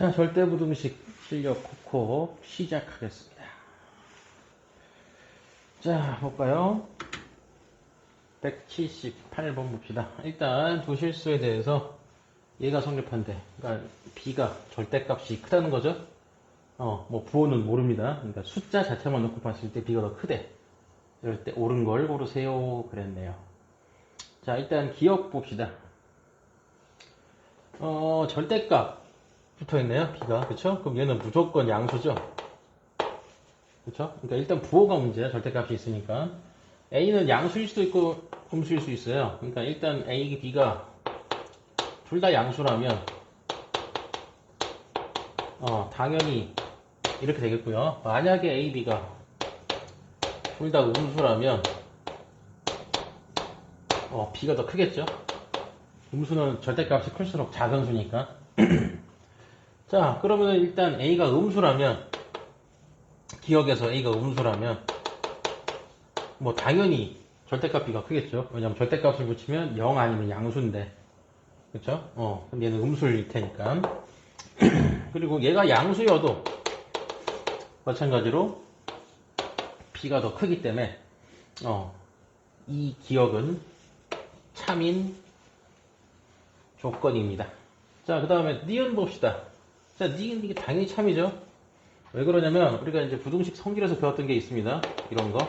자, 절대부등식 실력 코코 시작하겠습니다. 자, 볼까요? 178번 봅시다. 일단 두 실수에 대해서 얘가 성립한대. 그러니까 b가 절대값이 크다는 거죠. 뭐 부호는 모릅니다. 그러니까 숫자 자체만 놓고 봤을 때 b가 더 크대. 이럴 때 옳은 걸 고르세요. 그랬네요. 자, 일단 기억 봅시다. 절대값 붙어있네요. b가. 그쵸? 그럼 얘는 무조건 양수죠. 그쵸? 그러니까 일단 부호가 문제야. 절대값이 있으니까. A는 양수일 수도 있고 음수일 수 있어요. 그러니까 일단 A, B가 둘 다 양수라면 당연히 이렇게 되겠고요. 만약에 A, B가 둘 다 음수라면 B가 더 크겠죠. 음수는 절대값이 클수록 작은 수니까. 자, 그러면 일단 A가 음수라면, 기억에서 A가 음수라면 뭐 당연히 절대값 B가 크겠죠. 왜냐면 절대값을 붙이면 0 아니면 양수인데, 그쵸? 그럼 얘는 음수일 테니까. 그리고 얘가 양수여도 마찬가지로 B가 더 크기 때문에 이 기억은 참인 조건입니다. 자, 그 다음에 니은 봅시다. 자, 니은 이게 당연히 참이죠. 왜 그러냐면 우리가 이제 부등식 성질에서 배웠던 게 있습니다. 이런 거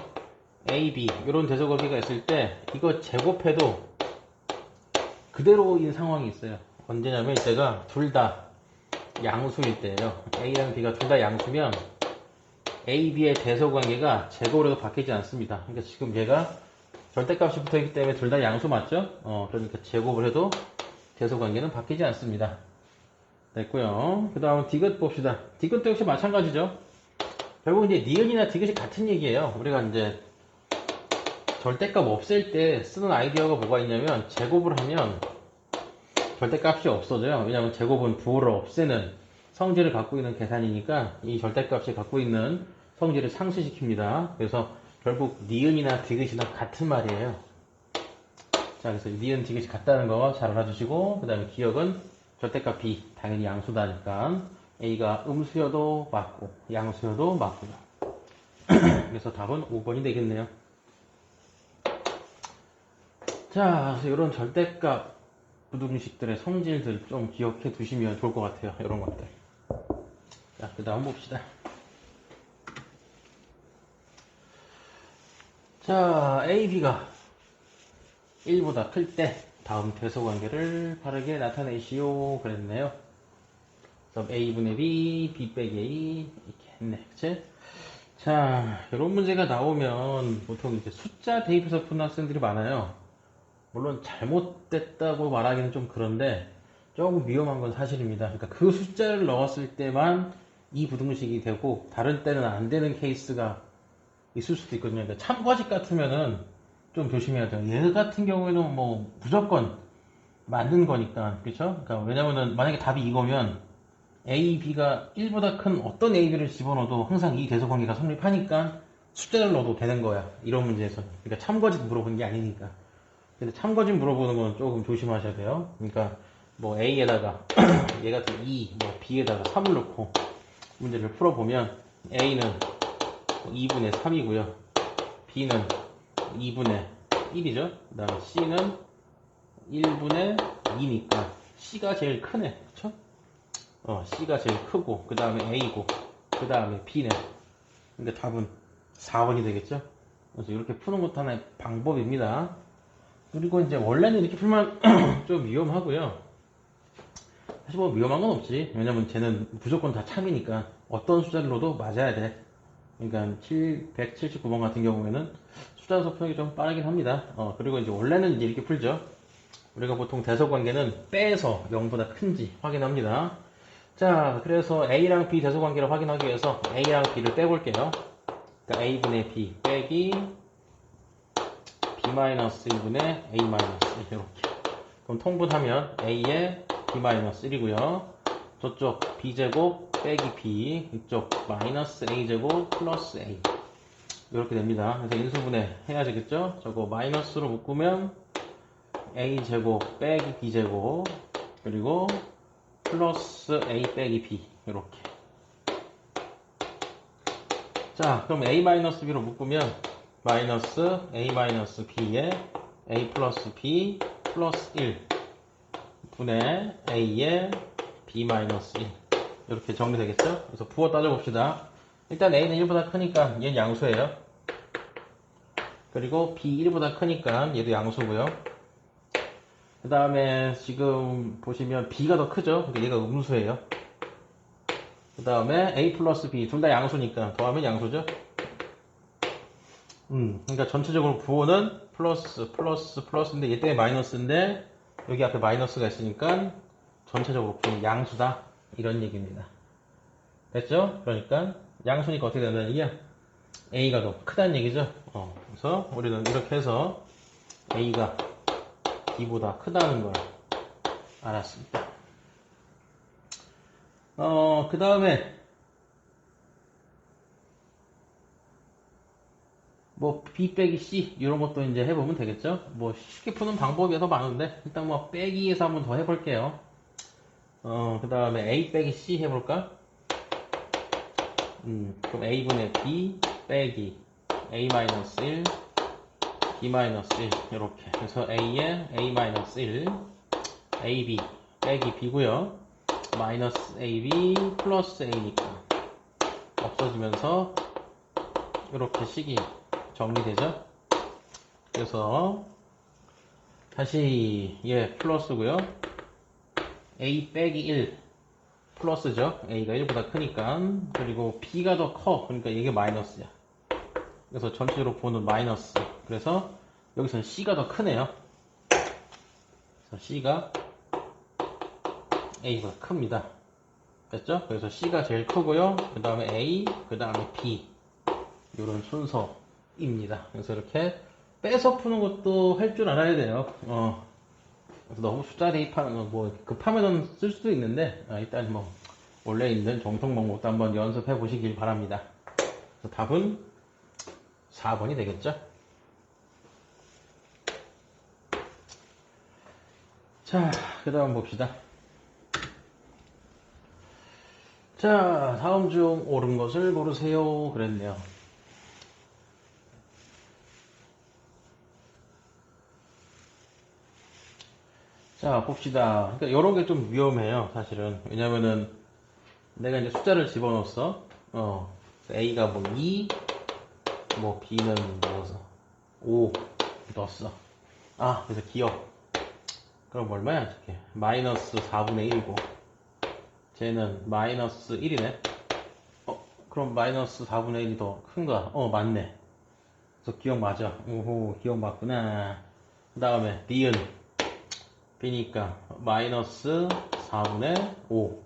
A, B 이런 대소관계가 있을 때 이거 제곱해도 그대로인 상황이 있어요. 언제냐면 이때가 둘 다 양수일 때예요. A랑 B가 둘 다 양수면 A, B의 대소관계가 제곱으로 바뀌지 않습니다. 그러니까 지금 얘가 절대값이 붙어있기 때문에 둘 다 양수 맞죠? 그러니까 제곱을 해도 대소관계는 바뀌지 않습니다. 됐고요. 그 다음 디귿 봅시다. 디귿도 역시 마찬가지죠. 결국 이제 니은이나 디귿이 같은 얘기예요. 우리가 이제 절대값 없앨 때 쓰는 아이디어가 뭐가 있냐면 제곱을 하면 절대값이 없어져요. 왜냐하면 제곱은 부호를 없애는 성질을 갖고 있는 계산이니까 이 절대값이 갖고 있는 성질을 상쇄시킵니다. 그래서 결국 니은이나 디귿이나 같은 말이에요. 자, 그래서 니은 디귿이 같다는 거 잘 알아주시고, 그 다음에 기억은 절대값 B 당연히 양수다니까 A가 음수여도 맞고 양수여도 맞고요. 그래서 답은 5번이 되겠네요. 자, 그래서 이런 절대값 부등식들의 성질들 좀 기억해 두시면 좋을 것 같아요. 이런 것들. 자, 그 다음 봅시다. 자, A, B가 1보다 클 때 다음 대소관계를 바르게 나타내시오. 그랬네요. 그래서 A분의 B, B 빼기 A 이렇게 했네. 그치? 자, 이런 문제가 나오면 보통 이제 숫자 대입해서 푸는 학생들이 많아요. 물론 잘못됐다고 말하기는 좀 그런데 조금 위험한 건 사실입니다. 그러니까 그 숫자를 넣었을 때만 이 부등식이 되고 다른 때는 안 되는 케이스가 있을 수도 있거든요. 그러니까 참거짓 같으면은 좀 조심해야 돼요. 얘 같은 경우에는 뭐 무조건 맞는 거니까, 그렇죠? 그러니까 왜냐면은 만약에 답이 이거면 A, B가 1보다 큰 어떤 A, B를 집어넣어도 항상 이 대소관계가 성립하니까 숫자를 넣어도 되는 거야. 이런 문제에서는. 그러니까 참거짓 물어보는 게 아니니까. 근데 참거짓 물어보는 건 조금 조심하셔야 돼요. 그러니까 뭐 A에다가 얘 같은 2, 뭐 B에다가 3을 넣고 문제를 풀어보면 A는 2분의 3이고요. B는 2분의 1이죠. 그 다음에 C는 1분의 2니까 C가 제일 크네. 그쵸? C가 제일 크고 그 다음에 A고 그 다음에 B네. 그러니까 답은 4번이 되겠죠. 그래서 이렇게 푸는 것도 하나의 방법입니다. 그리고 이제 원래는 이렇게 풀면 좀 위험하고요. 사실 뭐 위험한 건 없지. 왜냐면 쟤는 무조건 다 참이니까 어떤 숫자를 넣어도 맞아야 돼. 그러니까 179번 같은 경우에는 숫자 섭형이 좀 빠르긴 합니다. 그리고 이제 원래는 이제 이렇게 풀죠. 우리가 보통 대소관계는 빼서 0보다 큰지 확인합니다. 자, 그래서 A랑 B 대소관계를 확인하기 위해서 A랑 B를 빼볼게요. 그러니까 A분의 B 빼기 B-1분의 A-1 이렇게. 그럼 통분하면 A의 B-1이고요. 저쪽 B제곱 빼기 B, 이쪽 마이너스 A제곱 플러스 A 이렇게 됩니다. 그래서 인수분해 해야 되겠죠? 저거 마이너스로 묶으면 A제곱 빼기 B제곱 그리고 플러스 A 빼기 B 이렇게. 자, 그럼 A-B로 묶으면 마이너스 A-B에 A 플러스 B 플러스 1 분의 A에 B-1 이렇게 정리되겠죠? 그래서 부호 따져봅시다. 일단 A는 1보다 크니까 얘는 양수예요. 그리고 B 1보다 크니까 얘도 양수고요. 그 다음에 지금 보시면 B가 더 크죠? 그러니까 얘가 음수예요. 그 다음에 A 플러스 B 둘 다 양수니까 더하면 양수죠. 그러니까 전체적으로 부호는 플러스인데 얘 때문에 마이너스인데 여기 앞에 마이너스가 있으니까 전체적으로 부호는 양수다 이런 얘기입니다. 됐죠? 그러니까 양수니까 어떻게 된다는 얘기야? A가 더 크다는 얘기죠. 그래서 우리는 이렇게 해서 A가 B보다 크다는 걸 알았습니다. 그 다음에 뭐 B 빼기 C 이런 것도 이제 해보면 되겠죠. 뭐 쉽게 푸는 방법이 더 많은데 일단 뭐 빼기에서 한번 더 해볼게요. 그 다음에 A 빼기 C 해볼까? 그럼 A분의 B 빼기 A-1 B-1 이렇게. 그래서 A에 A-1 AB 빼기 B고요. 마이너스 AB 플러스 A니까 없어지면서 이렇게 식이 정리되죠. 그래서 다시 얘 플러스고요. A 빼기 1 플러스죠. A가 1보다 크니까. 그리고 B가 더 커. 그러니까 이게 마이너스야. 그래서 전체적으로 보는 마이너스. 그래서 여기서는 C가 더 크네요. 그래서 C가 A보다 큽니다. 됐죠? 그래서 C가 제일 크고요. 그 다음에 A, 그 다음에 B. 이런 순서입니다. 그래서 이렇게 빼서 푸는 것도 할 줄 알아야 돼요. 그래서 너무 숫자 대입하는 거 뭐 급하면 쓸 수도 있는데 일단 뭐 원래 있는 정통 방법도 한번 연습해 보시길 바랍니다. 그래서 답은 4번이 되겠죠? 자, 그 다음 봅시다. 자, 다음 중 옳은 것을 고르세요. 그랬네요. 자, 봅시다. 그러니까 이런 게 좀 위험해요, 사실은. 왜냐면은 내가 이제 숫자를 집어넣었어. A가 뭐 2, 뭐 B는 뭐 5 넣었어. 그래서 기억. 그럼 얼마야, 이렇게? 마이너스 4분의 1이고. 쟤는 마이너스 1이네. 그럼 마이너스 4분의 1이 더 큰가? 맞네. 그래서 기억 맞아. 오호, 기억 맞구나. 그 다음에 D은 B니까 마이너스 4분의 5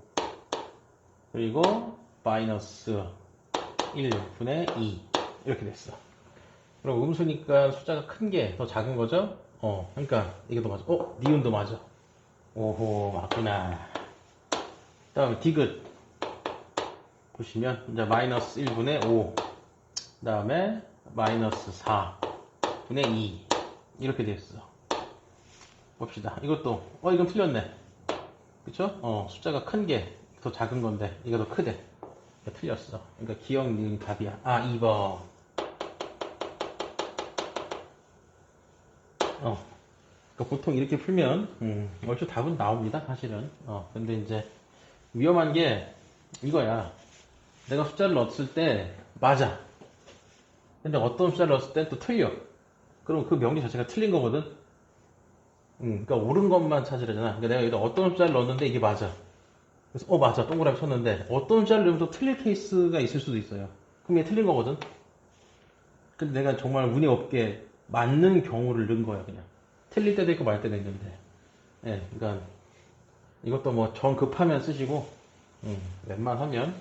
그리고 마이너스 1분의 2 이렇게 됐어. 그럼 음수니까 숫자가 큰 게 더 작은 거죠? 그러니까 이게 더 맞아. 니은도 맞아. 오호, 맞구나. 그 다음에 디귿 보시면 이제 마이너스 1분의 5 그 다음에 마이너스 4분의 2 이렇게 됐어. 봅시다. 이것도 이건 틀렸네. 그쵸? 숫자가 큰 게 더 작은 건데 이거 더 크대. 틀렸어. 그러니까 기억 니은 답이야. 2번. 그러니까 보통 이렇게 풀면 얼추 답은 나옵니다. 사실은. 근데 이제 위험한 게 이거야. 내가 숫자를 넣었을 때 맞아. 근데 어떤 숫자를 넣었을 때 또 틀려. 그럼 그 명리 자체가 틀린 거거든. 그러니까 옳은 것만 찾으려잖아. 그러니까 내가 여기다 어떤 숫자를 넣었는데 이게 맞아. 그래서 맞아, 동그라미 쳤는데 어떤 숫자를 넣으면 또 틀릴 케이스가 있을 수도 있어요. 그럼 얘 틀린 거거든. 근데 내가 정말 운이 없게 맞는 경우를 넣은 거야. 그냥 틀릴 때도 있고 말 때도 있는데. 그러니까 이것도 뭐 정 급하면 쓰시고 웬만하면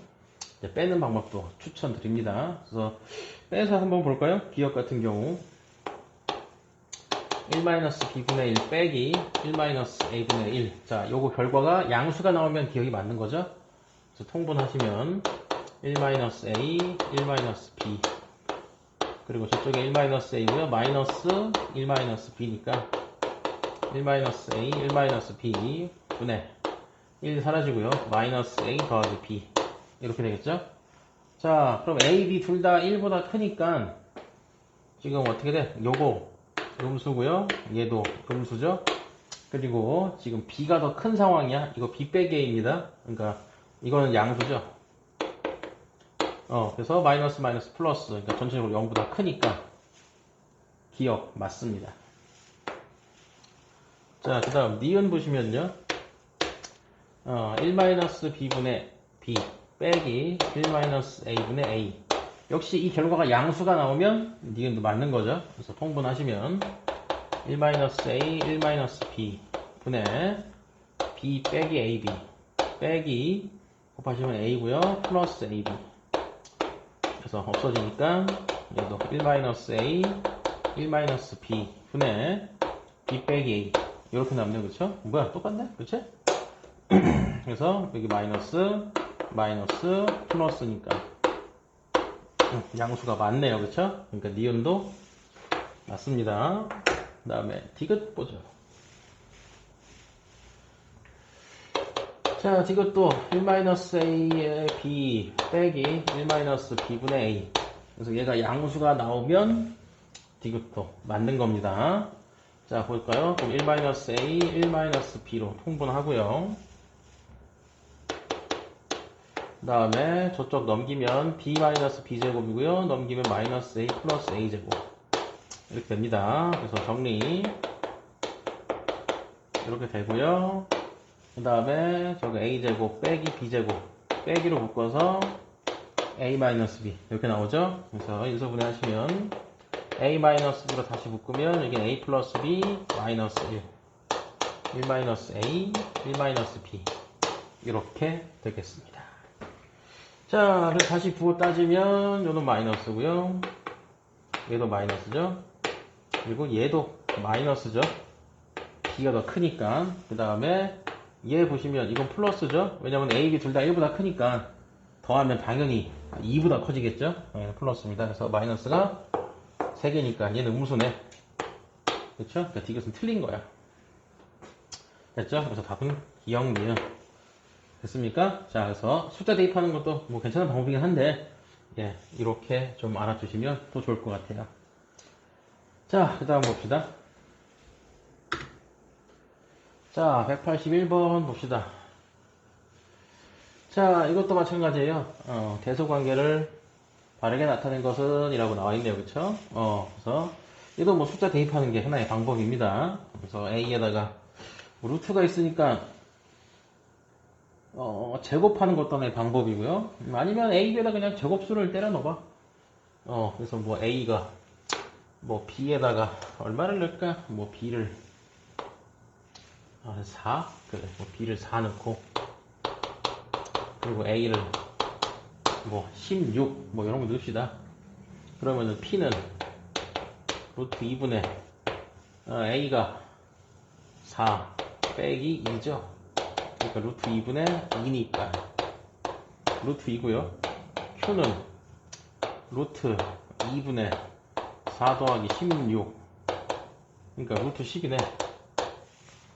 이제 빼는 방법도 추천드립니다. 그래서 빼서 한번 볼까요? 기억 같은 경우 1-b분의 1 빼기 1-a분의 1. 자, 요거 결과가 양수가 나오면 기억이 맞는 거죠? 그래서 통분하시면 1-a, 1-b. 그리고 저쪽에 1-a고요. 마이너스 1-b니까 1-a, 1-b 분의 1 사라지고요. 마이너스 A 더하기 B. 이렇게 되겠죠? 자, 그럼 A, B 둘 다 1보다 크니까 지금 어떻게 돼? 요거 음수고요. 얘도 음수죠? 그리고 지금 B가 더 큰 상황이야. 이거 B 빼기 A입니다. 그러니까 이거는 양수죠. 그래서 마이너스 마이너스 플러스. 그러니까 전체적으로 0보다 크니까 기억 맞습니다. 자, 그 다음 니은 보시면요. 1-b분의 b 빼기 1-a분의 a. 역시 이 결과가 양수가 나오면 니은도 맞는 거죠. 그래서 통분하시면 1-a, 1-b 분의 b 빼기 ab 빼기 곱하시면 a고요. 플러스 ab. 그래서 없어지니까 얘도 1-a, 1-b 분의 b 빼기 a 이렇게 남네요. 그쵸? 뭐야 똑같네? 그치? 그래서 여기 마이너스 플러스니까 양수가 맞네요. 그쵸? 그러니까 니은도 맞습니다. 그 다음에 디귿 보죠. 자, 디귿도 1-a의 b 빼기 1-b분의 a. 그래서 얘가 양수가 나오면 디귿도 맞는 겁니다. 자, 볼까요? 그럼 1-a, 1-b로 통분하고요. 그 다음에 저쪽 넘기면 b-b제곱이고요. 넘기면 마이너스 a 플러스 a제곱. 이렇게 됩니다. 그래서 정리. 이렇게 되고요. 그 다음에 저기 a제곱 빼기 b제곱. 빼기로 묶어서 a-b. 이렇게 나오죠? 그래서 인수분해 하시면 a-b로 다시 묶으면 여기 a 플러스 b 마이너스 1. 1-a, 1-b. 이렇게 되겠습니다. 자, 그래서 다시 부호 따지면 요는 마이너스고요. 얘도 마이너스죠. 그리고 얘도 마이너스죠. b가 더 크니까. 그 다음에 얘 보시면 이건 플러스죠. 왜냐면 a, b 둘 다 1보다 크니까 더하면 당연히 2보다 커지겠죠. 플러스입니다. 그래서 마이너스가 3개니까 얘는 음수네. 그렇죠? 그러니까 디귿은 틀린 거야. 됐죠? 그래서 답은 기억, 니은. 됐습니까? 자, 그래서 숫자 대입하는 것도 뭐 괜찮은 방법이긴 한데, 예, 이렇게 좀 알아두시면 또 좋을 것 같아요. 자, 그 다음 봅시다. 자, 181번 봅시다. 자, 이것도 마찬가지예요. 대소관계를 바르게 나타낸 것은 이라고 나와 있네요. 그쵸? 그래서 얘도 뭐 숫자 대입하는 게 하나의 방법입니다. 그래서 a에다가 루트가 있으니까 제곱하는 것도 하나의 방법이고요. 아니면 a에다 그냥 제곱수를 때려 넣어봐. 그래서 뭐 a가 뭐 b에다가 얼마를 넣을까? 뭐 b를 4? 그래, 뭐 b를 4 넣고 그리고 a를 뭐 16 뭐 이런 거 넣읍시다. 그러면은 p는 루트 2분의 a가 4 빼기 2죠. 그러니까 루트 2분의 2니까 루트 2고요. q는 루트 2분의 4 더하기 16 그러니까 루트 10이네.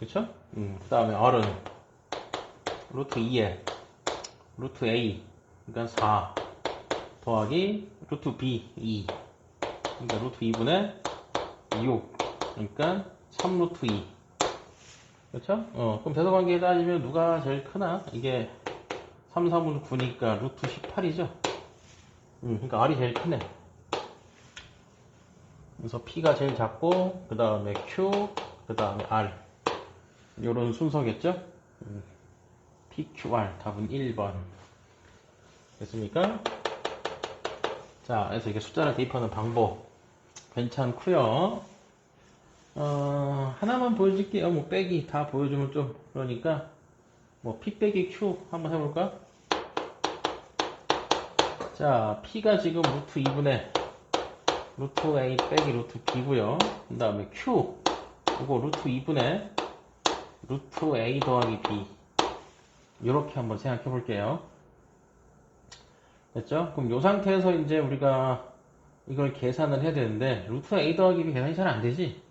그쵸? 그 다음에 r은 루트 2에 루트 a 그러니까 4 더하기 루트 b 2 그러니까 루트 2분의 6 그러니까 3루트 2. 그렇죠? 그럼 대소관계에 따지면 누가 제일 크나? 이게 3, 3분 9니까 루트 18이죠? 그러니까 R이 제일 크네. 그래서 P가 제일 작고, 그 다음에 Q, 그 다음에 R. 요런 순서겠죠? PQR. 답은 1번. 됐습니까? 자, 그래서 이게 숫자를 대입하는 방법. 괜찮고요 하나만 보여줄게요. 뭐 빼기 다 보여주면 좀 그러니까 뭐 P 빼기 Q 한번 해볼까? 자, P가 지금 루트 2분의 루트 A 빼기 루트 B고요. 그 다음에 Q 이거 루트 2분의 루트 A 더하기 B 이렇게 한번 생각해 볼게요. 됐죠? 그럼 이 상태에서 이제 우리가 이걸 계산을 해야 되는데 루트 A 더하기 B 계산이 잘 안 되지?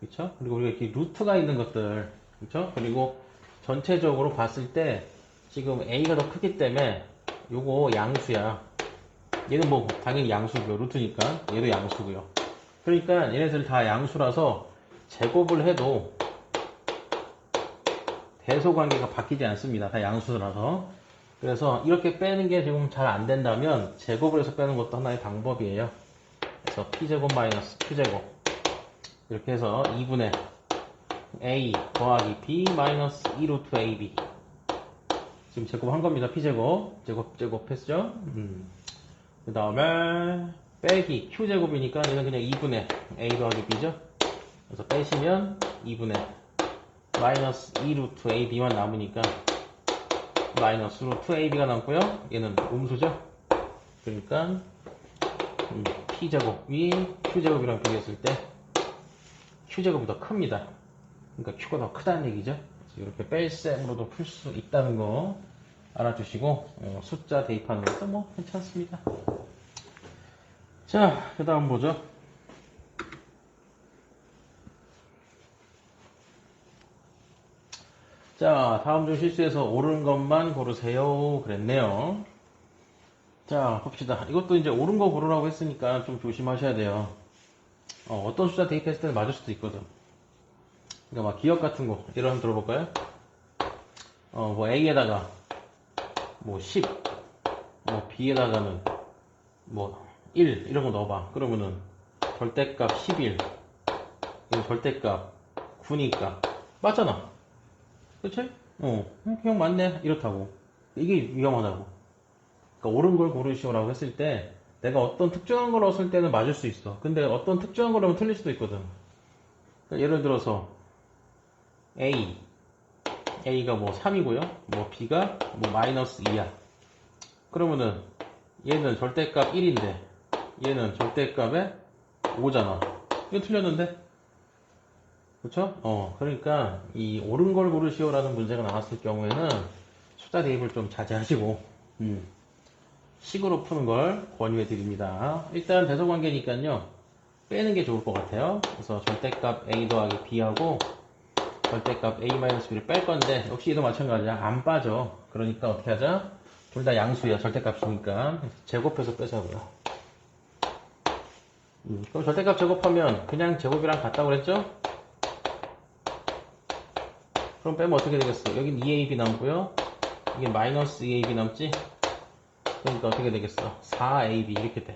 그쵸? 그리고 우리가 이렇게 루트가 있는 것들, 그쵸? 그리고 전체적으로 봤을 때 지금 A가 더 크기 때문에 요거 양수야. 얘는 뭐 당연히 양수고요. 루트니까 얘도 양수고요. 그러니까 얘네들 다 양수라서 제곱을 해도 대소관계가 바뀌지 않습니다. 다 양수라서. 그래서 이렇게 빼는 게 지금 잘 안 된다면 제곱을 해서 빼는 것도 하나의 방법이에요. 그래서 p제곱 마이너스 q제곱 이렇게 해서 2분의 a 더하기 b 마이너스 2루트 ab 지금 제곱한 겁니다. p제곱 제곱 했죠. 그 다음에 빼기 q제곱이니까 얘는 그냥 2분의 a 더하기 b죠. 그래서 빼시면 2분의 마이너스 2루트 ab만 남으니까 마이너스 루트 ab가 남고요. 얘는 음수죠. 그러니까 p제곱이 q제곱이랑 비교했을 때 q제곱이 더 큽니다. 그러니까 q가 더 크다는 얘기죠. 이렇게 뺄셈으로도 풀 수 있다는 거 알아주시고 숫자 대입하는 것도 뭐 괜찮습니다. 자, 그 다음 보죠. 자, 다음 중 실수에서 옳은 것만 고르세요. 그랬네요. 자, 봅시다. 이것도 이제 옳은 거 고르라고 했으니까 좀 조심하셔야 돼요. 어떤 숫자 대입했을 때는 맞을 수도 있거든. 그러니까 막 기억 같은 거, 예를 한번 들어볼까요? 뭐 A에다가 뭐 10, 뭐 B에다가는 뭐 1, 이런 거 넣어봐. 그러면은 절대값 11, 이거 절대값 9니까. 맞잖아. 그치? 그냥 맞네. 이렇다고. 이게 위험하다고. 그러니까 옳은 걸 고르시오라고 했을 때 내가 어떤 특정한 걸 넣었을 때는 맞을 수 있어. 근데 어떤 특정한 걸 넣으면 틀릴 수도 있거든. 그러니까 예를 들어서 A가 뭐 3이고요. 뭐 B가 뭐 마이너스 2야. 그러면은 얘는 절대값 1인데 얘는 절대값에 5잖아. 이거 틀렸는데? 그쵸? 그러니까 이 옳은 걸 고르시오라는 문제가 나왔을 경우에는 숫자 대입을 좀 자제하시고 식으로 푸는 걸 권유해 드립니다. 일단 대소관계니까요. 빼는 게 좋을 것 같아요. 그래서 절대값 A 더하기 B하고 절대값 A-B를 뺄 건데 역시 얘도 마찬가지야. 안 빠져. 그러니까 어떻게 하자? 둘 다 양수야. 절대값이니까 제곱해서 빼자고요. 그럼 절대값 제곱하면 그냥 제곱이랑 같다고 그랬죠? 그럼 빼면 어떻게 되겠어? 여긴 2AB 남고요. 이게 마이너스 2AB 남지? 그러니까 어떻게 되겠어? 4AB 이렇게 돼.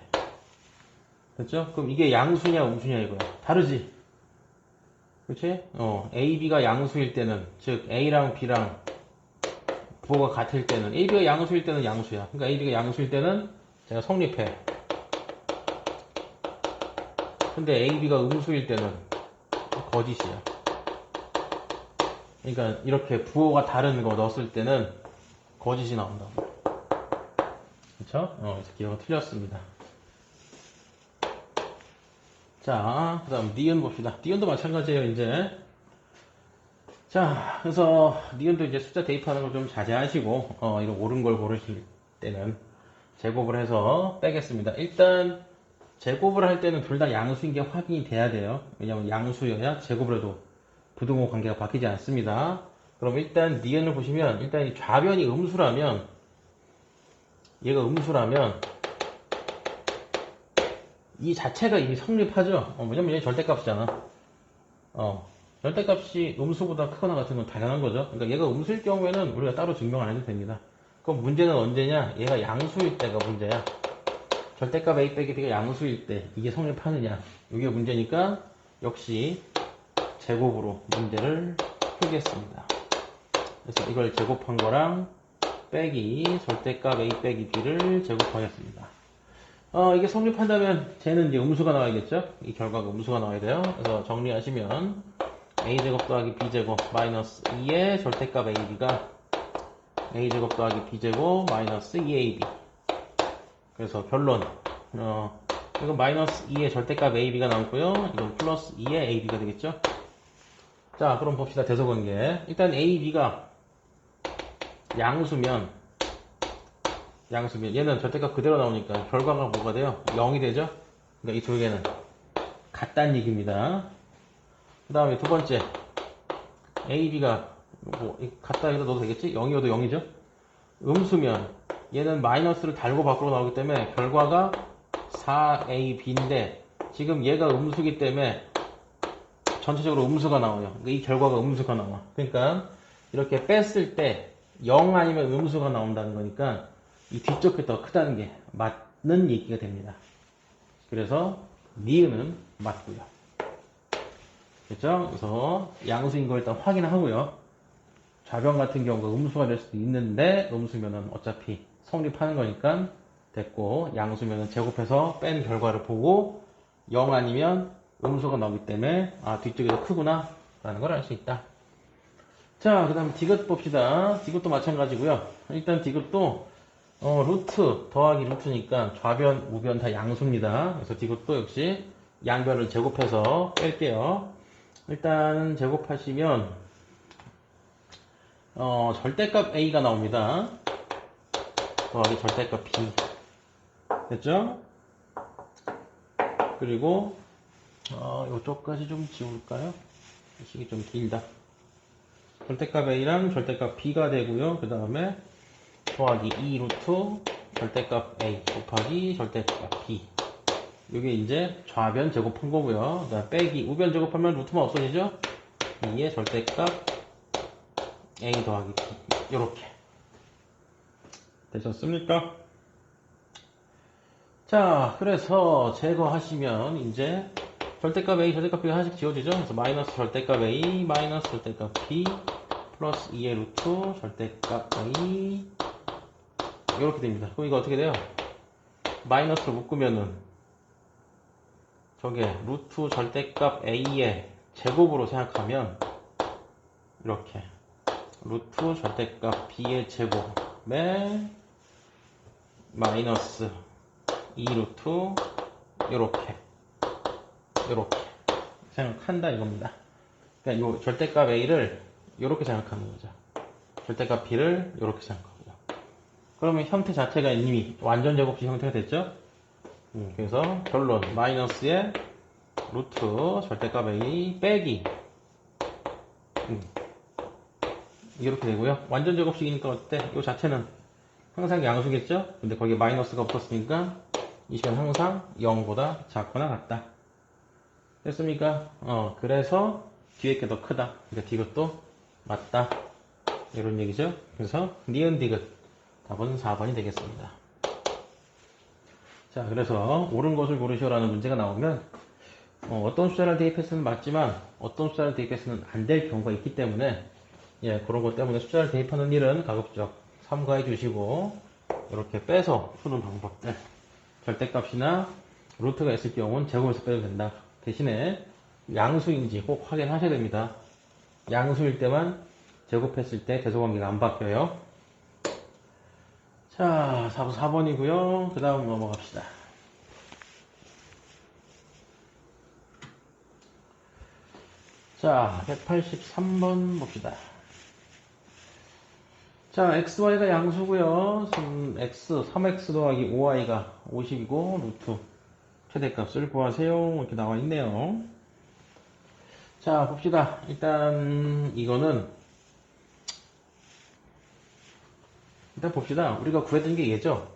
됐죠? 그럼 이게 양수냐 음수냐 이거야. 다르지? 그렇지? AB가 양수일 때는, 즉 A랑 B랑 부호가 같을 때는, AB가 양수일 때는 양수야. 그러니까 AB가 양수일 때는 제가 성립해. 근데 AB가 음수일 때는 거짓이야. 그러니까 이렇게 부호가 다른 거 넣었을 때는 거짓이 나온다고. 그쵸? 그래서 기호가 틀렸습니다. 자, 그 다음 니은 봅시다. 니은도 마찬가지예요, 이제. 자, 그래서 니은도 이제 숫자 대입하는 걸 좀 자제하시고 이런 옳은 걸 고르실 때는 제곱을 해서 빼겠습니다. 일단 제곱을 할 때는 둘 다 양수인 게 확인이 돼야 돼요. 왜냐면 양수여야 제곱을 해도 부등호 관계가 바뀌지 않습니다. 그럼 일단 니은을 보시면 일단 이 좌변이 음수라면 얘가 음수라면 이 자체가 이미 성립하죠. 왜냐면 얘 절대값이잖아. 절대값이 음수보다 크거나 같은 건 당연한 거죠. 그러니까 얘가 음수일 경우에는 우리가 따로 증명 안 해도 됩니다. 그럼 문제는 언제냐? 얘가 양수일 때가 문제야. 절대값 A 빼기 B가 양수일 때 이게 성립하느냐? 이게 문제니까 역시 제곱으로 문제를 풀겠습니다. 그래서 이걸 제곱한 거랑 빼기 절대값 A 빼기 B를 제곱하겠습니다. 이게 성립한다면 쟤는 이제 음수가 나와야겠죠? 이 결과가 음수가 나와야 돼요. 그래서 정리하시면 a제곱 더하기 b제곱 마이너스 2의 절대값 ab가 a제곱 더하기 b제곱 마이너스 2ab. 그래서 결론 이건 마이너스 2의 절대값 ab가 남고요. 이건 플러스 2의 ab가 되겠죠? 자, 그럼 봅시다. 대소관계. 일단 ab가 양수면 얘는 절대값 그대로 나오니까 결과가 뭐가 돼요? 0이 되죠? 그러니까 이 두 개는 같다는 얘기입니다. 그 다음에 두 번째 AB가 뭐 갖다 여기다 넣어도 되겠지? 0이어도 0이죠? 음수면 얘는 마이너스를 달고 밖으로 나오기 때문에 결과가 4ab인데 지금 얘가 음수기 때문에 전체적으로 음수가 나와요. 그러니까 이 결과가 음수가 나와. 그러니까 이렇게 뺐을 때 0 아니면 음수가 나온다는 거니까 이 뒤쪽이 더 크다는 게 맞는 얘기가 됩니다. 그래서 니은은 맞고요. 됐죠? 그래서 양수인 거 일단 확인하고요. 좌변 같은 경우가 음수가 될 수도 있는데 음수면은 어차피 성립하는 거니까 됐고, 양수면은 제곱해서 뺀 결과를 보고 0 아니면 음수가 나오기 때문에 뒤쪽이 더 크구나 라는 걸 알 수 있다. 자, 그 다음 디귿 봅시다. 디귿도 마찬가지고요. 일단 디귿도 루트 더하기 루트니까 좌변 우변 다 양수입니다. 그래서 디귿도 역시 양변을 제곱해서 뺄게요. 일단 제곱하시면 절대값 a가 나옵니다. 더하기 절대값 b. 됐죠? 그리고 이쪽까지 좀 지울까요? 이 식이 좀 길다. 절대값 a랑 절대값 b가 되고요. 그 다음에 더하기 2루트 절대값 a 곱하기 절대값 b. 이게 이제 좌변 제곱한 거고요. 그다음 빼기 우변 제곱하면 루트만 없어지죠? 2의 절대값 a 더하기 b. 이렇게 되셨습니까? 자, 그래서 제거하시면 이제 절대값 a, 절대값 b가 하나씩 지워지죠? 그래서 마이너스 절대값 a, 마이너스 절대값 b, 플러스 2의 루트 절대값 a, 이렇게 됩니다. 그럼 이거 어떻게 돼요? 마이너스로 묶으면은 저게 루트 절대값 a의 제곱으로 생각하면 이렇게 루트 절대값 b의 제곱에 마이너스 2루트 요렇게 생각한다 이겁니다. 그러니까 요 절대값 a를 요렇게 생각하는 거죠. 절대값 b를 요렇게 생각하고요. 그러면 형태 자체가 이미 완전 제곱식 형태가 됐죠? 그래서 결론 마이너스의 루트 절대값 a 빼기 이렇게 되고요. 완전 제곱식이니까 어때? 요 자체는 항상 양수겠죠? 근데 거기에 마이너스가 없었으니까 이 시간 항상 0보다 작거나 같다. 됐습니까? 그래서 뒤에 게 더 크다. 그러니까 디귿도 맞다. 이런 얘기죠. 그래서 니은 디귿 답은 4번이 되겠습니다. 자, 그래서 옳은 것을 고르시오라는 문제가 나오면 어떤 숫자를 대입해서는 맞지만 어떤 숫자를 대입해서는 안 될 경우가 있기 때문에 그런 것 때문에 숫자를 대입하는 일은 가급적 삼가해 주시고 이렇게 빼서 푸는 방법들, 절대값이나 루트가 있을 경우는 제곱해서 빼도 된다. 대신에 양수인지 꼭 확인하셔야 됩니다. 양수일 때만 제곱했을 때 대소관계가 안 바뀌어요. 자, 4번이고요. 그 다음 넘어갑시다. 자, 183번 봅시다. 자, xy가 양수고요. 3x 더하기 5y가 50이고 루트 최대값을 구하세요. 이렇게 나와 있네요. 자, 봅시다. 일단 이거는 일단 봅시다. 우리가 구했던 게 얘죠.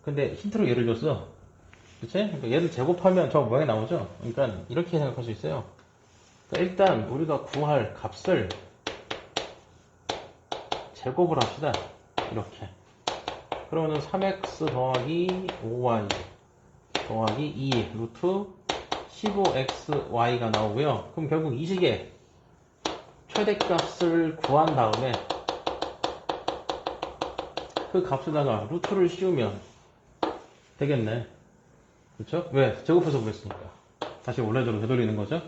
근데 힌트로 얘를 줬어. 그치? 그러니까 얘를 제곱하면 저 모양이 나오죠. 그러니까 이렇게 생각할 수 있어요. 그러니까 일단 우리가 구할 값을 제곱을 합시다. 이렇게. 그러면은 3x 더하기 5y 더하기 2 루트 15xy가 나오고요. 그럼 결국 이 식의 최대값을 구한 다음에 그 값에다가 루트를 씌우면 되겠네. 그렇죠? 왜? 제곱해서 구했으니까. 다시 원래대로 되돌리는 거죠.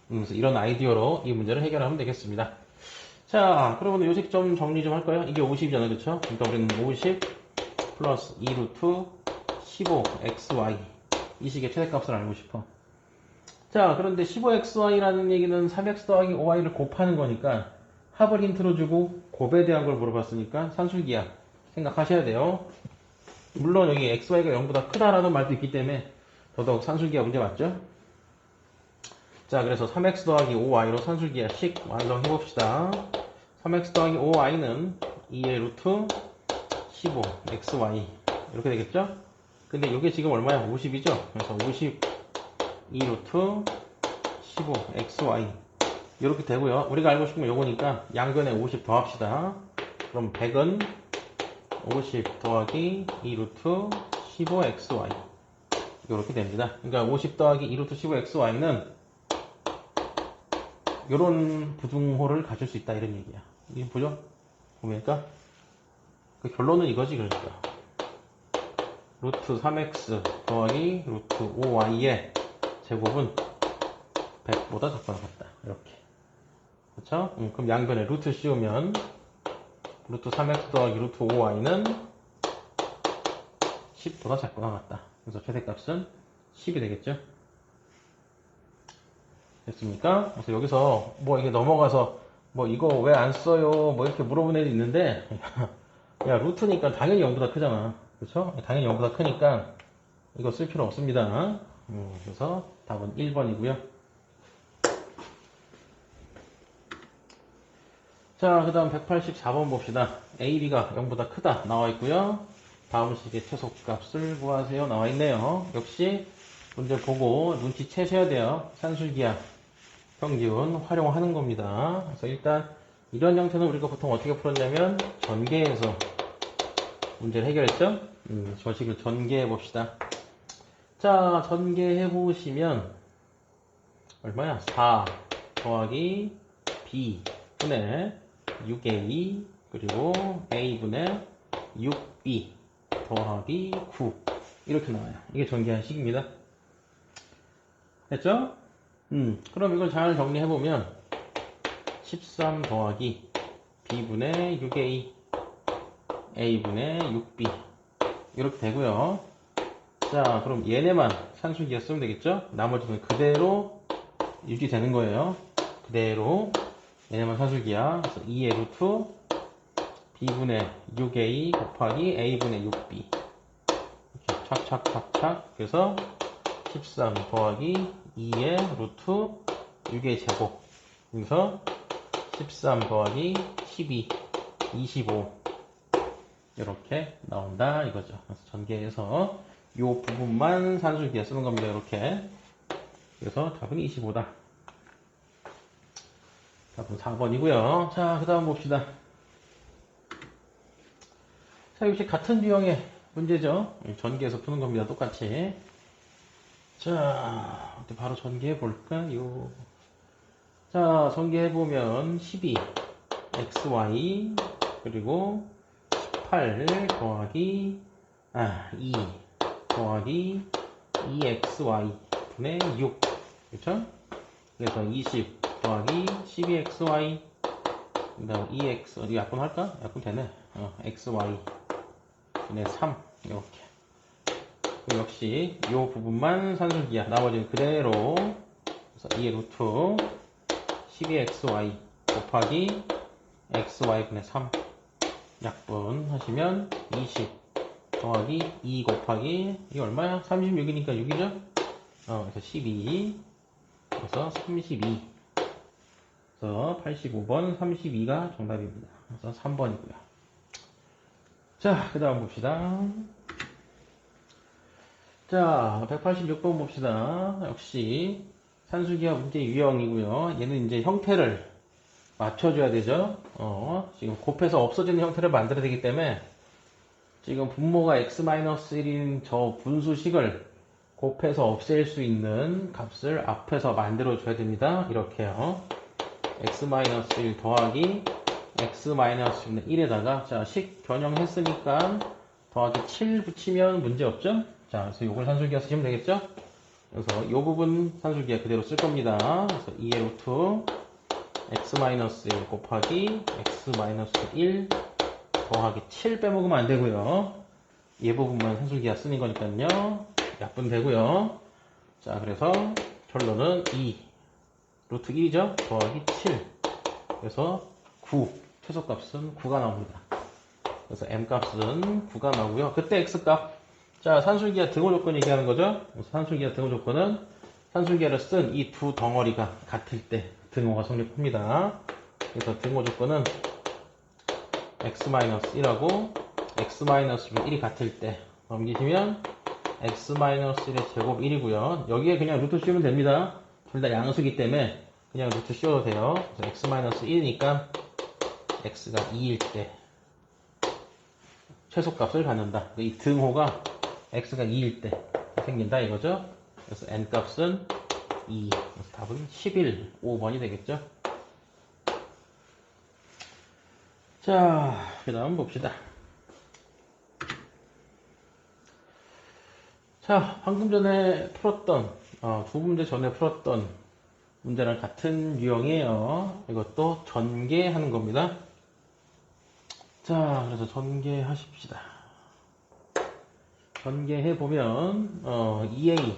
그래서 이런 아이디어로 이 문제를 해결하면 되겠습니다. 자, 그러면 요식 좀 정리 좀 할까요? 이게 50이잖아요. 그쵸? 그러니까 우리는 50 플러스 2 루트 15xy 이 식의 최대값을 알고 싶어. 자, 그런데 15xy라는 얘기는 3x 더하기 5y를 곱하는 거니까 합을 힌트로 주고 곱에 대한 걸 물어봤으니까 산술기야 생각하셔야 돼요. 물론 여기 xy가 0보다 크다라는 말도 있기 때문에 더더욱 산술기하 문제 맞죠? 자, 그래서 3x 더하기 5y로 산술기하식 완성해봅시다. 3x 더하기 5y는 2의 루트 15xy 이렇게 되겠죠? 근데 이게 지금 얼마야? 50이죠? 그래서 52 루트 15xy 이렇게 되고요. 우리가 알고 싶은 건 요거니까 양변에 50 더합시다. 그럼 100은 50 더하기 2 루트 15xy 이렇게 됩니다. 그러니까 50 더하기 2 루트 15xy는 요런 부등호를 가질 수 있다 이런 얘기야. 이게 보죠? 보니까 그 결론은 이거지. 그러니까 루트 3x 더하기 루트 5y의 제곱은 100보다 작거나 같다. 이렇게. 그렇죠? 그럼 양변에 루트 씌우면 루트 3x 더하기 루트 5y는 10보다 작거나 같다. 그래서 최대값은 10이 되겠죠? 됐습니까? 그래서 여기서 뭐 이게 넘어가서 뭐 이거 왜 안 써요? 뭐 이렇게 물어보는 애도 있는데 야 루트니까 당연히 0보다 크잖아. 그렇죠? 당연히 0보다 크니까 이거 쓸 필요 없습니다. 그래서 답은 1번이고요. 자, 그 다음 184번 봅시다. A, B가 0보다 크다 나와 있고요. 다음 식의 최소값을 구하세요 나와 있네요. 역시 문제 보고 눈치채셔야 돼요. 산술기하 평균 활용하는 겁니다. 그래서 일단 이런 형태는 우리가 보통 어떻게 풀었냐면 전개해서 문제를 해결했죠. 저 식을 전개해 봅시다. 자, 전개해 보시면 얼마야? 4 더하기 B 분의 6A 그리고 A분의 6B 더하기 9 이렇게 나와요. 이게 전개한 식입니다. 됐죠? 그럼 이걸 잘 정리해보면 13 더하기 B분의 6A A분의 6B 이렇게 되고요. 자, 그럼 얘네만 산술기하 쓰면 되겠죠? 나머지는 그대로 유지되는 거예요. 그대로 얘네만 산술기하. 그래서 2의 루트 B분의 6A 곱하기 A분의 6B 이렇게 착착착착. 그래서 13 더하기 2의 루트 6의 제곱. 그래서 13 더하기 12 25 이렇게 나온다 이거죠. 그래서 전개해서 이 부분만 산술기하 쓰는 겁니다. 이렇게. 그래서 답은 25다. 답은 4번이고요. 자, 그 다음 봅시다. 자, 역시 같은 유형의 문제죠. 전개해서 푸는 겁니다. 똑같이. 자, 바로 전개해 볼까요? 자, 전개해보면 12 xy 그리고 18 더하기 2 더하기 2xy 분의 6 그렇죠? 그래서 20 더하기 12xy 그 다음 2x 어디 약분할까? 약분 되네. xy 분의 3 이렇게. 역시 이 부분만 산술기하. 나머지는 그대로. 그래서 2의 루트 12xy 곱하기 xy분의 3 약분 하시면 20 더하기 2 곱하기 이게 얼마야? 36이니까 6이죠? 그래서 12 그래서 32 그래서 85번 32가 정답입니다. 그래서 3번이고요. 자, 그 다음 봅시다. 자, 186번 봅시다. 역시 산술기하 문제 유형이고요. 얘는 이제 형태를 맞춰줘야 되죠. 지금 곱해서 없어지는 형태를 만들어야 되기 때문에 지금 분모가 x-1인 저 분수식을 곱해서 없앨 수 있는 값을 앞에서 만들어줘야 됩니다. 이렇게요. x-1 더하기 x-1에다가 자, 식 변형했으니까 더하기 7 붙이면 문제 없죠? 자, 그래서 이걸 산술기하 쓰시면 되겠죠? 그래서 이 부분 산술기하 그대로 쓸 겁니다. 그래서 2의 루트 x-1 곱하기 x-1 더하기 7 빼먹으면 안 되고요. 이 부분만 산술기하 쓰는 거니까요. 약분 되고요. 자, 그래서 결론은 2 루트 1이죠? 더하기 7 그래서 9 최소값은 9가 나옵니다. 그래서 m값은 9가 나오고요. 그때 x값 자, 산술기하 등호 조건 얘기하는 거죠. 그래서 산술기하 등호 조건은 산술기하를 쓴 이 두 덩어리가 같을 때 등호가 성립합니다. 그래서 등호 조건은 x-1하고 x-1이 같을 때 넘기시면 x-1의 제곱 1이고요. 여기에 그냥 루트 씌우면 됩니다. 둘 다 양수기 때문에 그냥 루트 씌워도 돼요. 그래서 x-1이니까 x가 2일 때 최소값을 갖는다. 이 등호가 x가 2일 때 생긴다 이거죠. 그래서 n값은 2. 그래서 답은 11, 5번이 되겠죠. 자, 그 다음 봅시다. 자, 방금 전에 풀었던, 두 문제 전에 풀었던 문제랑 같은 유형이에요. 이것도 전개하는 겁니다. 자, 그래서 전개하십시다. 전개해보면, 2a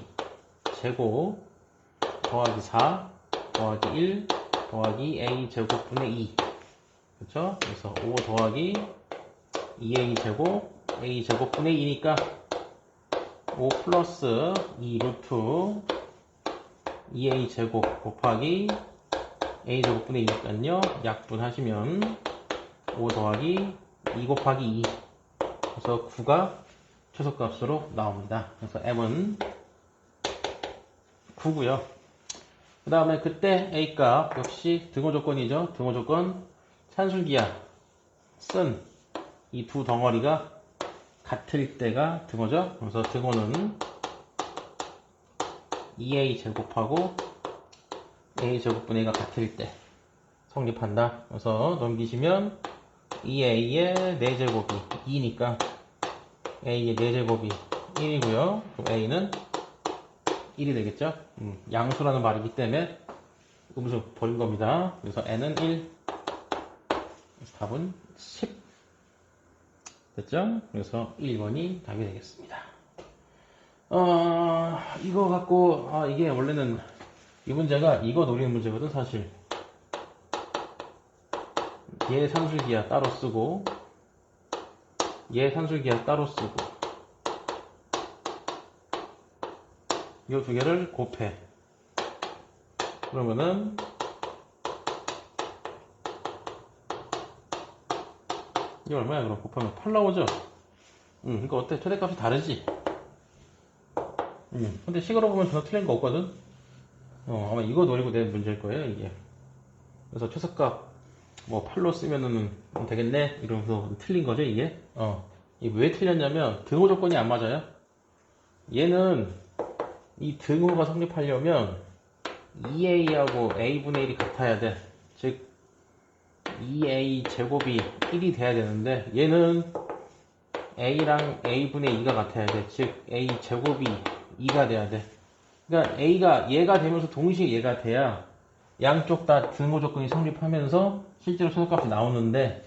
제곱 더하기 4 더하기 1 더하기 a 제곱분의 2. 그쵸? 그래서 5 더하기 2a 제곱 a 제곱분의 2니까 5 플러스 2 루트 2a 제곱 곱하기 a 제곱분의 2니까요. 약분하시면 5 더하기 2 곱하기 2. 그래서 9가 최소값으로 나옵니다. 그래서 m은 9고요. 그 다음에 그때 a값 역시 등호 조건이죠. 등호 조건 산술기하 쓴 이 두 덩어리가 같을 때가 등호죠. 그래서 등호는 2a 제곱하고 a 제곱분의 2가 같을 때 성립한다. 그래서 넘기시면 2a의 4제곱이 2니까 a의 4제곱이 1이고요. 그럼 a는 1이 되겠죠. 양수라는 말이기 때문에 음수 버린 겁니다. 그래서 n은 1. 그래서 답은 10. 됐죠? 그래서 1번이 답이 되겠습니다. 이거 갖고, 이게 원래는 이 문제가 이거 노리는 문제거든, 사실. 얘 산술기하 따로 쓰고, 얘 산술기하 따로 쓰고, 이 두 개를 곱해. 그러면은, 이게 얼마야, 그럼? 곱하면 8 나오죠? 그러니까 어때? 최대값이 다르지? 근데 식으로 보면 전혀 틀린 거 없거든? 아마 이거 노리고 낸 문제일 거예요, 이게. 그래서 최소값, 8로 쓰면은 되겠네? 이러면서 틀린 거죠, 이게? 이게 왜 틀렸냐면, 등호 조건이 안 맞아요. 얘는, 이 등호가 성립하려면, 2a하고 a분의 1이 같아야 돼. 즉, 2a 제곱이 1이 돼야 되는데, 얘는 a랑 a분의 2가 같아야 돼. 즉, a 제곱이 2가 돼야 돼. 그러니까 얘가 되면서 동시에 얘가 돼야 양쪽 다 등호 조건이 성립하면서 실제로 최소값이 나오는데,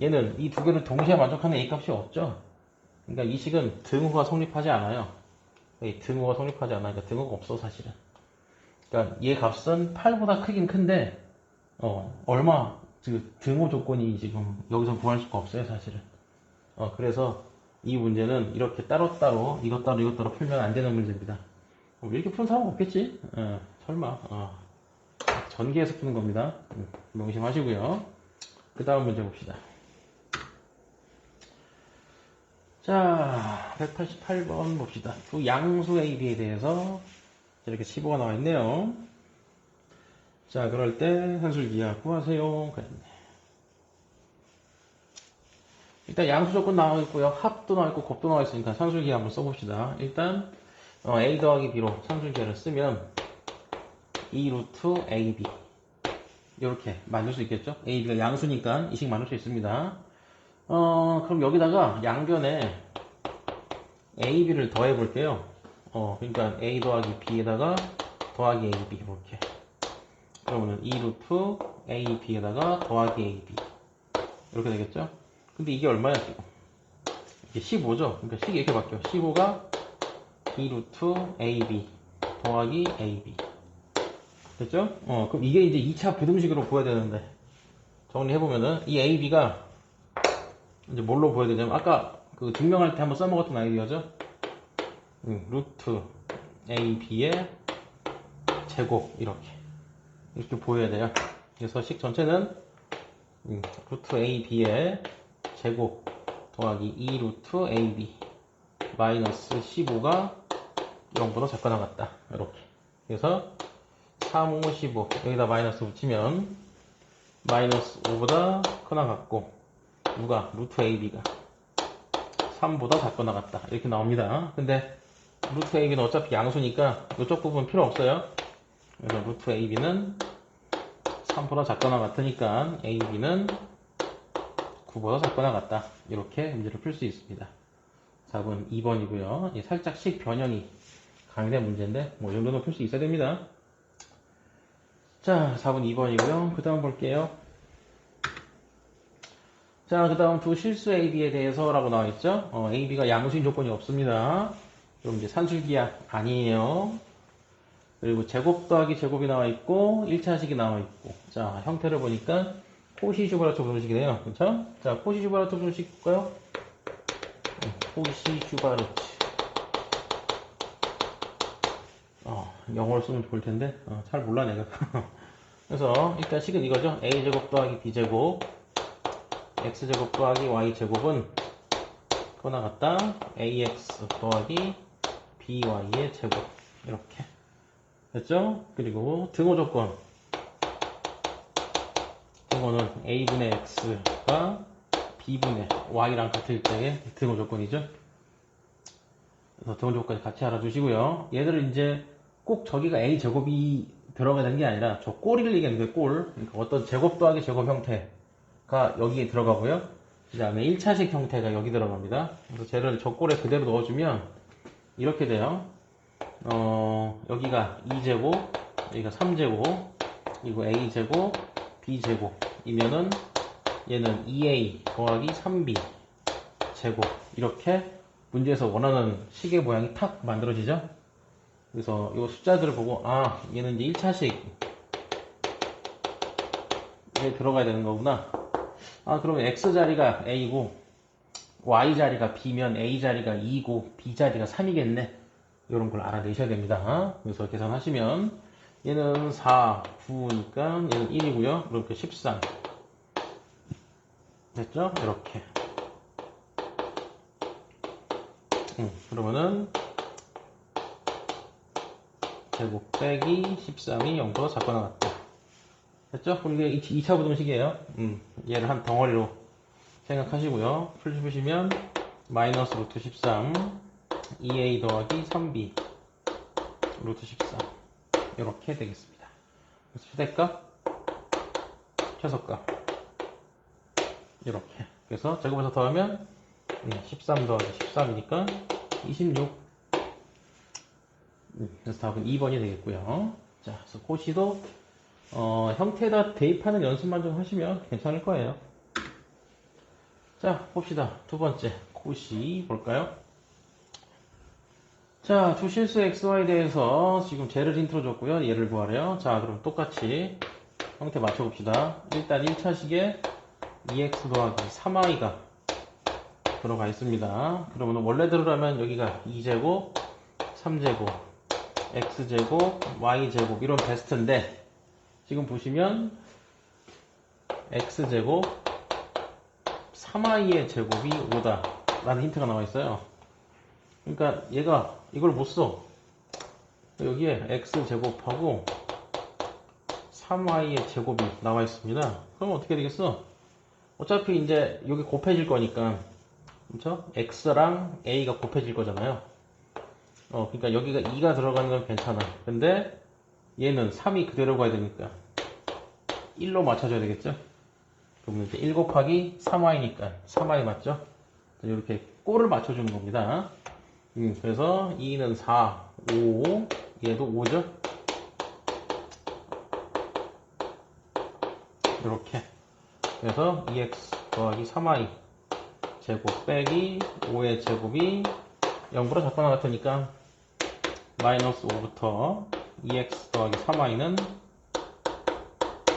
얘는 이 두 개를 동시에 만족하는 a 값이 없죠. 그러니까 이 식은 등호가 성립하지 않아요. 등호가 성립하지 않아. 그러니까 등호가 없어, 사실은. 그러니까 얘 값은 8보다 크긴 큰데, 얼마, 등호 조건이 지금 여기서 구할 수가 없어요, 사실은. 그래서 이 문제는 이렇게 따로따로, 이것 따로 풀면 안 되는 문제입니다. 이렇게 푸는 사람 없겠지? 설마. 전개해서 푸는 겁니다. 명심하시고요. 그 다음 문제 봅시다. 자, 188번 봅시다. 두 양수 AB에 대해서 이렇게 15가 나와 있네요. 자, 그럴 때 산술기하 구하세요. 그랬네. 일단 양수 조건 나와 있고요. 합도 나와 있고 곱도 나와 있으니까 산술기하 한번 써봅시다. 일단 a 더하기 b로 산술기하를 쓰면 2 루트 ab 이렇게 만들 수 있겠죠? ab가 양수니까 이식 만들 수 있습니다. 그럼 여기다가 양변에 ab를 더해 볼게요. 그러니까 a 더하기 b에다가 더하기 ab 이렇게. 그러면은 2 루트 ab에다가 더하기 ab 이렇게 되겠죠? 근데 이게 얼마야 지금? 이게 15죠? 그러니까 식이 이렇게 바뀌어. 15가 2 루트 ab 더하기 ab 됐죠? 그럼 이게 이제 2차 부등식으로 보여야 되는데 정리해보면은 이 ab가 이제 뭘로 보여야 되냐면 아까 그 증명할 때 한번 써먹었던 아이디어죠? 루트 ab의 제곱 이렇게 보여야 돼요. 그래서 식 전체는 루트 ab의 제곱 더하기 2 루트 AB 마이너스 15가 0보다 작거나 같다. 이렇게. 그래서 3, 5, 15 여기다 마이너스 붙이면 마이너스 5보다 크나 같고 누가? 루트 AB가 3보다 작거나 같다. 이렇게 나옵니다. 근데 루트 AB는 어차피 양수니까 이쪽 부분 필요 없어요. 그래서 루트 AB는 3보다 작거나 같으니까 AB는 9보다 작거나 같다. 이렇게 문제를 풀 수 있습니다. 4번 2번이고요. 살짝씩 변형이 강의된 문제인데 뭐 이 정도는 풀 수 있어야 됩니다. 자, 4번 2번이고요. 그 다음 볼게요. 자, 그 다음 두 실수 AB에 대해서라고 나와있죠. AB가 양수인 조건이 없습니다. 그럼 이제 산술기하 아니에요. 그리고 제곱 더하기 제곱이 나와있고 1차식이 나와있고. 자, 형태를 보니까 코시-슈바르트 분식이네요. 그렇죠? 자, 코시-슈바르트 분식 볼까요? 코시-슈바르트. 영어를 쓰면 좋을 텐데 잘 몰라 내가. 그래서 일단 식은 이거죠. a제곱 더하기 b제곱 x제곱 더하기 y제곱은 그거나 같다. ax 더하기 by의 제곱 이렇게 됐죠? 그리고 등호 조건 등호는 a분의 x가 b분의 y랑 같을 때의 등호 조건이죠. 그래서 등호 조건까지 같이 알아주시고요. 얘들을 이제 꼭 저기가 a제곱이 들어가야 되는 게 아니라 저 꼴을 얘기하는 거예요. 꼴. 그러니까 어떤 제곱 더하기 제곱 형태가 여기에 들어가고요. 그 다음에 1차식 형태가 여기 들어갑니다. 그래서 쟤를 저 꼴에 그대로 넣어주면 이렇게 돼요. 여기가 2제곱, 여기가 3제곱, 그리고 a제곱, b제곱이면은 얘는 2a 더하기 3b 제곱 이렇게 문제에서 원하는 식의 모양이 탁 만들어지죠. 그래서 이 숫자들을 보고 얘는 이제 1차식에 들어가야 되는 거구나. 그러면 x 자리가 a고 y 자리가 b면 a 자리가 2고 b 자리가 3이겠네. 이런 걸 알아내셔야 됩니다. 그래서 계산하시면 얘는 4, 9니까 얘는 1이고요. 그렇게 13 됐죠? 이렇게. 그러면은 제곱 빼기 13이 0보다 작거나 같다. 됐죠? 그럼 이게 2차 부등식이에요. 얘를 한 덩어리로 생각하시고요. 풀으시면 마이너스 루트 13 2a 더하기 3b 루트 13 이렇게 되겠습니다. 그래서 최대값 최소값 이렇게. 그래서 제곱해서 더하면 13 더하기 13이니까 26. 그래서 답은 2번이 되겠고요. 자, 그래서 코시도 형태에다 대입하는 연습만 좀 하시면 괜찮을 거예요. 자, 봅시다. 두 번째 코시 볼까요? 자, 두 실수 xy에 대해서 지금 쟤를 힌트로 줬고요. 얘를 구하래요. 자, 그럼 똑같이 형태 맞춰봅시다. 일단 1차식에 2x 더하기 3y가 들어가 있습니다. 그러면 원래대로라면 여기가 2제곱, 3제곱, x제곱, y제곱 이런 베스트인데 지금 보시면 x제곱 3y의 제곱이 5다 라는 힌트가 나와 있어요. 그러니까 얘가 이걸 못 써. 여기에 x제곱하고 3y의 제곱이 나와 있습니다. 그럼 어떻게 되겠어? 어차피 이제 여기 곱해질 거니까 그렇죠? x랑 a가 곱해질 거잖아요. 그러니까 여기가 2가 들어가는 건 괜찮아. 근데 얘는 3이 그대로 가야 되니까 1로 맞춰줘야 되겠죠? 그러면 이제 1 곱하기 3y니까 3y 맞죠? 이렇게 꼴을 맞춰주는 겁니다. 그래서 2는 4, 5, 얘도 5죠? 이렇게. 그래서 2x 더하기 3y 제곱 빼기 5의 제곱이 0보다 작거나 같으니까 마이너스 5부터 2x 더하기 3y는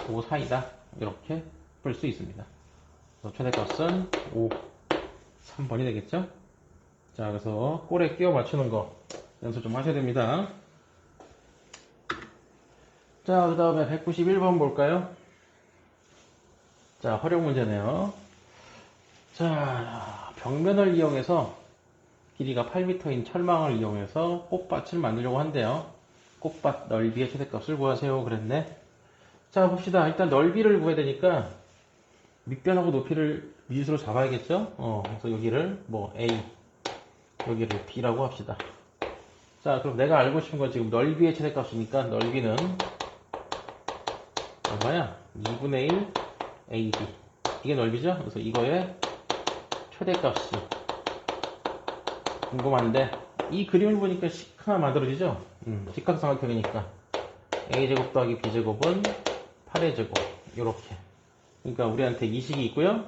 5 사이다. 이렇게 풀 수 있습니다. 그래서 최대값은 5, 3번이 되겠죠? 자, 그래서 꼴에 끼워 맞추는 거 연습 좀 하셔야 됩니다. 자, 그 다음에 191번 볼까요? 자, 활용 문제네요. 자, 벽면을 이용해서 길이가 8m인 철망을 이용해서 꽃밭을 만들려고 한대요. 꽃밭 넓이의 최대값을 구하세요. 그랬네. 자, 봅시다. 일단 넓이를 구해야 되니까 밑변하고 높이를 미지수로 잡아야겠죠? 그래서 여기를 뭐 A, 여기를 B라고 합시다. 자, 그럼 내가 알고 싶은 건 지금 넓이의 최대값이니까 넓이는 얼마야? 2분의 1 AB. 이게 넓이죠? 그래서 이거의 최대값이 궁금한데 이 그림을 보니까 식 하나 만들어지죠? 직각삼각형이니까 A제곱 더하기 B제곱은 8의 제곱 이렇게. 그러니까 우리한테 이 식이 있고요.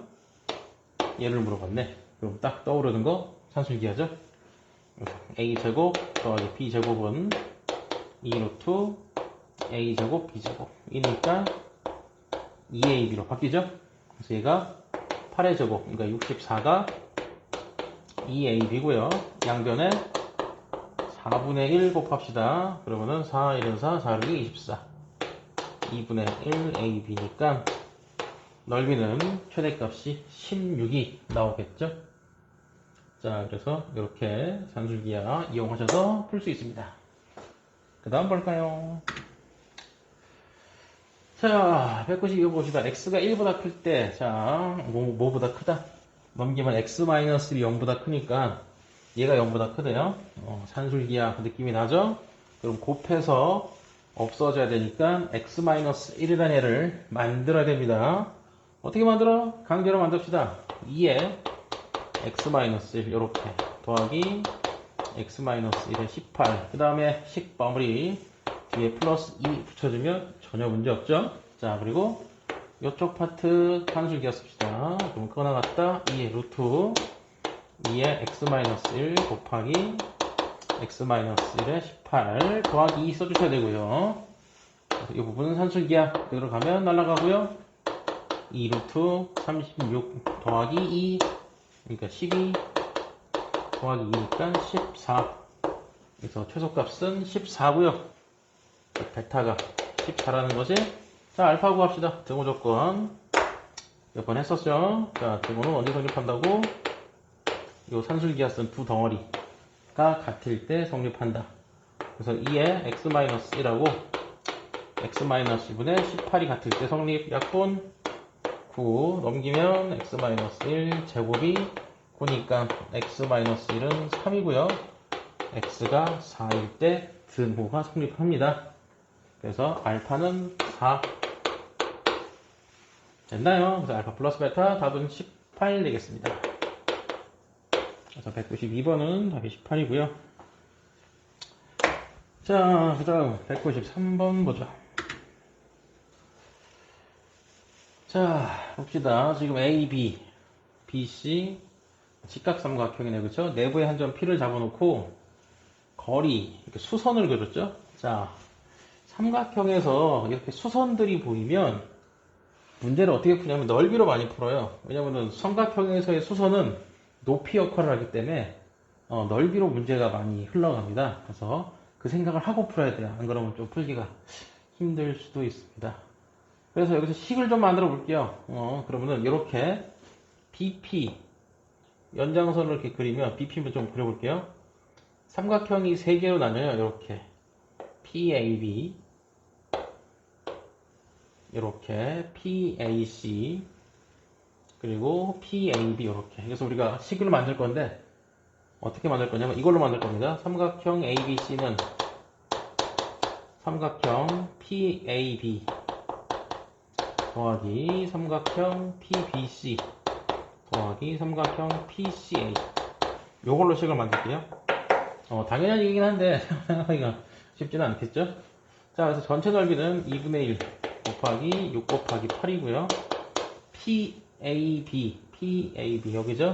얘를 물어봤네. 그럼 딱 떠오르는 거 산술기하죠? A제곱 더하기 B제곱은 2루트 A제곱 B제곱 이니까 2AB로 바뀌죠? 그래서 얘가 8의 제곱, 그러니까 64가 2AB고요. 양변에 4분의 1 곱합시다. 그러면은 4, 1은 4, 4르기 24. 2분의 1 AB니까 넓이는 최대값이 16이 나오겠죠? 자, 그래서 이렇게 산술기하 이용하셔서 풀 수 있습니다. 그 다음 볼까요? 자, 192번 봅시다. x가 1보다 클 때, 자, 뭐보다 크다? 넘기면 x-1이 0보다 크니까 얘가 0보다 크대요. 산술기하 그 느낌이 나죠? 그럼 곱해서 없어져야 되니까 x-1이라는 애를 만들어야 됩니다. 어떻게 만들어? 강제로 만듭시다. 2에 x-1 이렇게 더하기 x-1의 18. 그 다음에 식 마무리 뒤에 플러스 2 붙여주면 전혀 문제 없죠. 자, 그리고 이쪽 파트 산술기하 씁시다. 그럼 그거 나갔다 2의 루트 2의 x-1 곱하기 x-1의 18 더하기 2 써주셔야 되고요. 그래서 이 부분은 산술기하 그대로 가면 날아가고요. 2 루트 36 더하기 2 그러니까 12 더하기 2니까 14. 그래서 최소값은 14고요. 베타가 14라는 거지. 자, 알파 구합시다. 등호 조건 몇 번 했었죠. 자, 등호는 언제 성립한다고? 요 산술기하 쓴 두 덩어리가 같을 때 성립한다. 그래서 2에 x-1하고 x-2분의 18이 같을 때 성립. 약분 9 넘기면 x-1 제곱이 9니까 x-1은 3이고요. x가 4일 때 등호가 성립합니다. 그래서 알파는 4 됐나요? 그래서 알파 플러스 베타 답은 18 되겠습니다. 그래서 192번은 답이 18이고요. 자, 그 다음 193번 보죠. 자, 봅시다. 지금 A, B, B, C 직각삼각형이네, 그렇죠? 내부에 한 점 P를 잡아놓고 거리, 이렇게 수선을 그렸죠? 자, 삼각형에서 이렇게 수선들이 보이면 문제를 어떻게 푸냐면 넓이로 많이 풀어요. 왜냐면은 삼각형에서의 수선은 높이 역할을 하기 때문에 넓이로 문제가 많이 흘러갑니다. 그래서 그 생각을 하고 풀어야 돼요. 안 그러면 좀 풀기가 힘들 수도 있습니다. 그래서 여기서 식을 좀 만들어 볼게요. 그러면은 이렇게 BP 연장선을 이렇게 그리면 BP를 좀 그려볼게요. 삼각형이 3개로 나뉘어요. 이렇게 PAB 이렇게 PAC 그리고 PAB 이렇게. 그래서 우리가 식을 만들 건데 어떻게 만들 거냐면 이걸로 만들 겁니다. 삼각형 ABC는 삼각형 PAB 더하기 삼각형 PBC 더하기 삼각형 PCA 요걸로 식을 만들게요. 당연한 얘기긴 한데 생각하기가 쉽지는 않겠죠. 자, 그래서 전체 넓이는 2분의 1 곱하기 6 곱하기 8이고요. PAB 여기죠.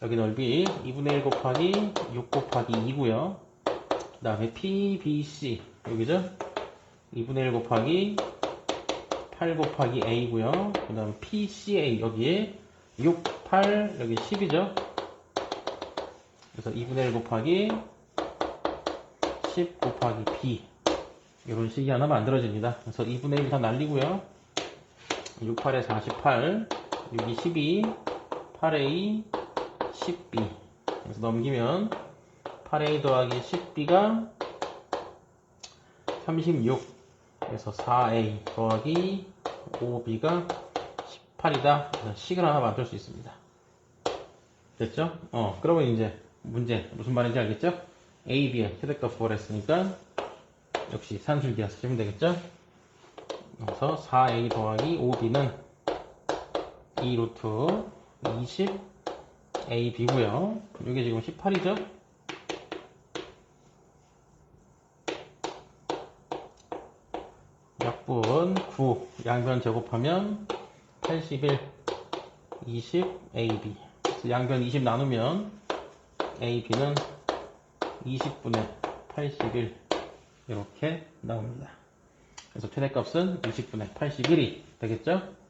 여기 넓이 2분의 1 곱하기 6 곱하기 2고요. 그 다음에 PBC 여기죠. 2분의 1 곱하기 8 곱하기 A고요. 그 다음에 PCA 여기에 6, 8 여기 10이죠. 그래서 2분의 1 곱하기 10 곱하기 B 이런 식이 하나 만들어집니다. 그래서 2분의 1 다 날리고요. 6, 8에 48 6이 12 8A 10B. 그래서 넘기면 8A 더하기 10B가 36. 그래서 4A 더하기 5B가 18이다. 식을 하나 만들 수 있습니다. 됐죠? 그러면 이제 문제 무슨 말인지 알겠죠? A, B의 최대값 구하랬으니까 역시 산술기하 쓰시면 되겠죠? 그래서 4A 더하기 5B는 2 루트 20 AB고요. 이게 지금 18이죠? 약분 9 양변 제곱하면 81 20 AB. 그래서 양변 20 나누면 AB는 20분의 81 이렇게 나옵니다. 그래서 최대값은 20분의 81이 되겠죠?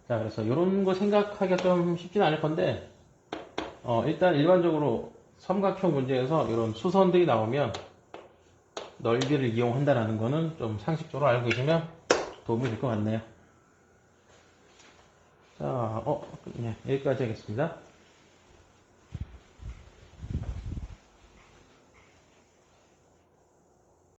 자, 그래서 이런 거 생각하기가 좀 쉽진 않을 건데, 일단 일반적으로 삼각형 문제에서 이런 수선들이 나오면 넓이를 이용한다는 거는 좀 상식적으로 알고 계시면 도움이 될 것 같네요. 자, 네, 여기까지 하겠습니다.